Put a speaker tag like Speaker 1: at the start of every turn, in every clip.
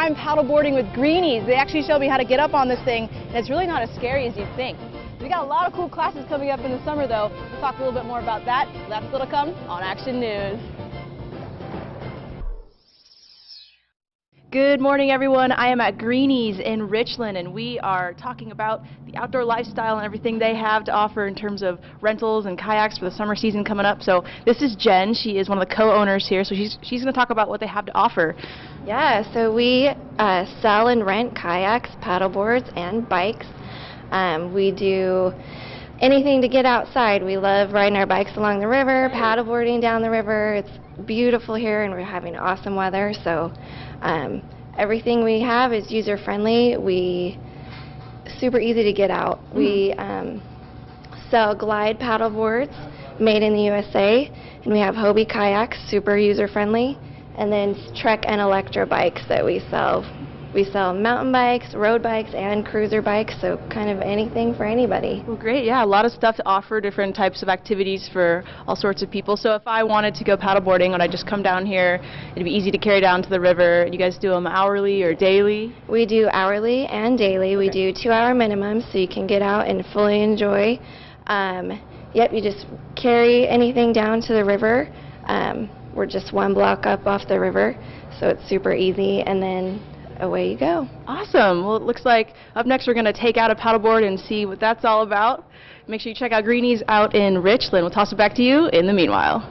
Speaker 1: time paddleboarding with Greenies. They actually showed me how to get up on this thing, and it's really not as scary as you'd think. We got a lot of cool classes coming up in the summer, though. We'll talk a little bit more about that. That's still to come on Action News. Good morning, everyone. I am at Greenies in Richland, and we are talking about the outdoor lifestyle and everything they have to offer in terms of rentals and kayaks for the summer season coming up. So this is Jen. She is one of the co-owners here, so she's going to talk about what they have to offer.
Speaker 2: Yeah, so we sell and rent kayaks, paddleboards, and bikes. We do anything to get outside. We love riding our bikes along the river, paddleboarding down the river. It's beautiful here, and we're having awesome weather, so everything we have is user-friendly. Super easy to get out. We sell glide paddleboards made in the USA, and we have Hobie kayaks, super user-friendly, and then Trek and Electra bikes that we sell. We sell mountain bikes, road bikes, and cruiser bikes, so kind of anything for anybody.
Speaker 1: Well, great. Yeah, a lot of stuff to offer, different types of activities for all sorts of people. So if I wanted to go paddleboarding, would I just come down here? It'd be easy to carry down to the river. You guys do them hourly or daily?
Speaker 2: We do hourly and daily. We do 2-hour minimums, so you can get out and fully enjoy. Yep, you just carry anything down to the river. We're just one block up off the river, so it's super easy, and then away you go.
Speaker 1: Awesome. Well, it looks like up next we're going to take out a paddleboard and see what that's all about. Make sure you check out Greenies out in Richland. We'll toss it back to you in the meanwhile.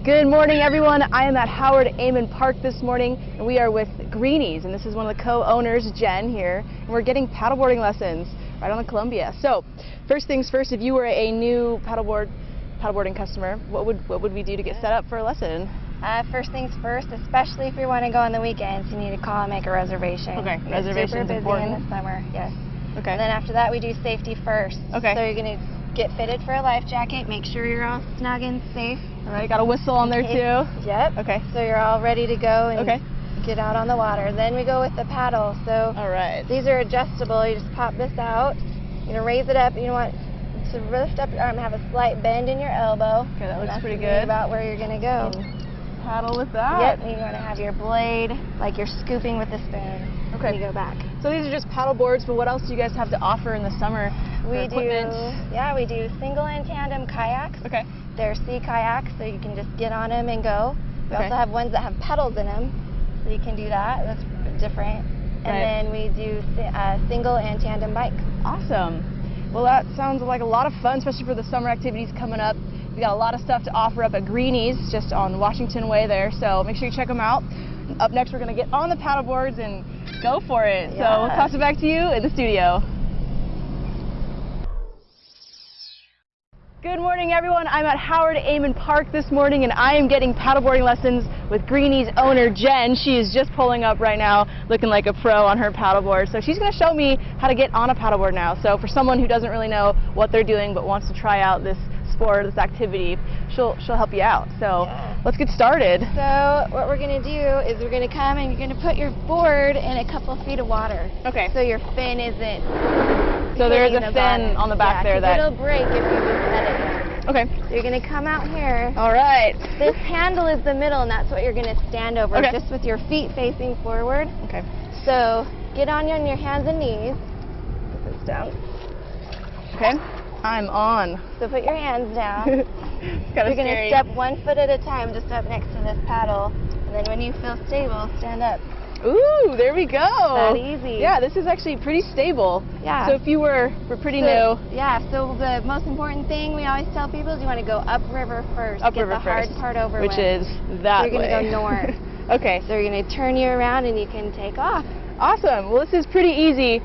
Speaker 1: Good morning, everyone. I am at Howard Amon Park this morning, and we are with Greenies, and this is one of the co-owners, Jen, here, and we're getting paddleboarding lessons right on the Columbia. So, first things first, if you were a new paddleboarding customer, what would we do to get set up for a lesson?
Speaker 2: First things first, especially if you want to go on the weekends, you need to call and make a reservation.
Speaker 1: Okay,
Speaker 2: Super
Speaker 1: reservation's
Speaker 2: busy
Speaker 1: important.
Speaker 2: in the summer, yes.
Speaker 1: Okay.
Speaker 2: And then after that, we do safety first.
Speaker 1: Okay.
Speaker 2: So you're going to get fitted for a life jacket, make sure you're all snug and safe.
Speaker 1: All right, got a whistle on there too?
Speaker 2: Yep.
Speaker 1: Okay.
Speaker 2: So you're all ready to go and
Speaker 1: okay.
Speaker 2: get out on the water. Then we go with the paddle. So
Speaker 1: all right.
Speaker 2: These are adjustable. You just pop this out. You're going to raise it up. You want to lift up your arm, have a slight bend in your elbow.
Speaker 1: Okay, that looks
Speaker 2: That's
Speaker 1: pretty good.
Speaker 2: About where you're going to go.
Speaker 1: Paddle with that.
Speaker 2: Yep, and you want to have your blade like you're scooping with a spoon.
Speaker 1: Okay.
Speaker 2: You go back.
Speaker 1: So these are just paddle boards, but what else do you guys have to offer in the summer?
Speaker 2: We do single and tandem kayaks.
Speaker 1: Okay.
Speaker 2: They're sea kayaks, so you can just get on them and go. We also have ones that have pedals in them, so you can do that. That's different. And then we do single and tandem bikes.
Speaker 1: Awesome. Well, that sounds like a lot of fun, especially for the summer activities coming up. We got a lot of stuff to offer up at Greenies, just on Washington Way there, so make sure you check them out. Up next, we're going to get on the paddle boards and go for it. Yeah. So we'll toss it back to you in the studio. Good morning, everyone. I'm at Howard Amon Park this morning, and I am getting paddleboarding lessons with Greenies owner Jen. She is just pulling up right now, looking like a pro on her paddleboard. So she's going to show me how to get on a paddleboard now. So for someone who doesn't really know what they're doing but wants to try out this sport, this activity, she'll help you out. So let's get started.
Speaker 2: So what we're going to do is we're going to come and you're going to put your board in a couple feet of water.
Speaker 1: Okay.
Speaker 2: So your fin isn't.
Speaker 1: So there is a fin on the back there that
Speaker 2: it'll break if you just let it.
Speaker 1: Okay.
Speaker 2: So you're going to come out here.
Speaker 1: All right.
Speaker 2: This handle is the middle, and that's what you're going to stand over, just with your feet facing forward.
Speaker 1: Okay.
Speaker 2: So get on your hands and knees.
Speaker 1: Put this down. Okay. I'm on.
Speaker 2: So put your hands down.
Speaker 1: You're
Speaker 2: going to step 1 foot at a time just up next to this paddle. And then when you feel stable, stand up.
Speaker 1: Ooh, there we go.
Speaker 2: That easy.
Speaker 1: Yeah, this is actually pretty stable.
Speaker 2: Yeah.
Speaker 1: So if you were pretty new.
Speaker 2: Yeah, so the most important thing we always tell people is you want to go upriver first. Get the hard part over with.
Speaker 1: Which is that way.
Speaker 2: So you're going to go north.
Speaker 1: Okay.
Speaker 2: So you're going to turn you around and you can take off.
Speaker 1: Awesome. Well, this is pretty easy.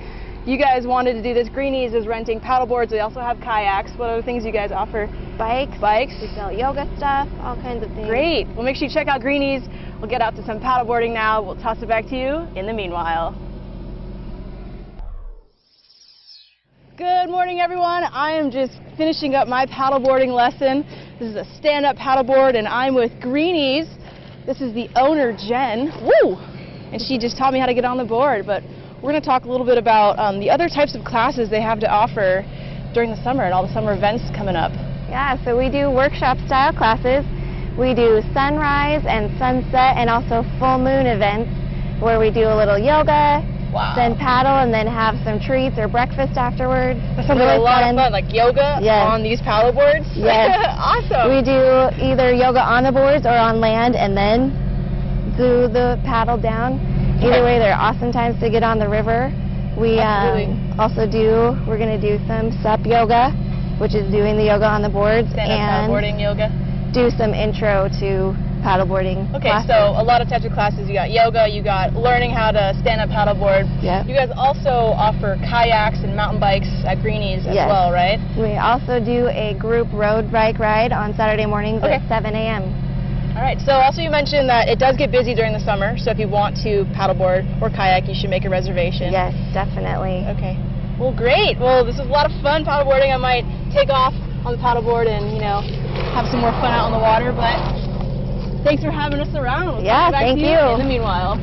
Speaker 1: You guys wanted to do this. Greenies is renting paddleboards. They also have kayaks. What other things you guys offer?
Speaker 2: Bikes.
Speaker 1: Bikes.
Speaker 2: We sell yoga stuff, all kinds of things.
Speaker 1: Great. Well, make sure you check out Greenies. We'll get out to some paddleboarding now. We'll toss it back to you in the meanwhile. Good morning, everyone. I am just finishing up my paddleboarding lesson. This is a stand-up paddleboard, and I'm with Greenies. This is the owner, Jen. Woo! And she just taught me how to get on the board, but we're going to talk a little bit about the other types of classes they have to offer during the summer and all the summer events coming up.
Speaker 2: Yeah, so we do workshop-style classes. We do sunrise and sunset and also full moon events where we do a little yoga,
Speaker 1: Wow.
Speaker 2: then paddle, and then have some treats or breakfast afterwards.
Speaker 1: That sounds like a lot of fun, like yoga
Speaker 2: Yes.
Speaker 1: on these paddle boards.
Speaker 2: Yes.
Speaker 1: Awesome.
Speaker 2: We do either yoga on the boards or on land and then do the paddle down. Either way, they're awesome times to get on the river. We also we're going to do some sup yoga, which is doing the yoga on the boards,
Speaker 1: Stand-up
Speaker 2: and
Speaker 1: paddleboarding yoga.
Speaker 2: do some intro to paddleboarding
Speaker 1: Okay,
Speaker 2: classes.
Speaker 1: so a lot of types of classes. You got yoga, you got learning how to stand up paddleboard.
Speaker 2: Yep.
Speaker 1: You guys also offer kayaks and mountain bikes at Greenies as
Speaker 2: Yes.
Speaker 1: well, right?
Speaker 2: We also do a group road bike ride on Saturday mornings
Speaker 1: Okay.
Speaker 2: at 7 a.m.
Speaker 1: All right, so also you mentioned that it does get busy during the summer, so if you want to paddleboard or kayak, you should make a reservation.
Speaker 2: Yes, definitely.
Speaker 1: Okay. Well, great. Well, this is a lot of fun paddleboarding. I might take off on the paddleboard and, you know, have some more fun out on the water, but thanks for having us around. We'll
Speaker 2: Yeah,
Speaker 1: get back
Speaker 2: thank
Speaker 1: to
Speaker 2: you.
Speaker 1: in the meanwhile.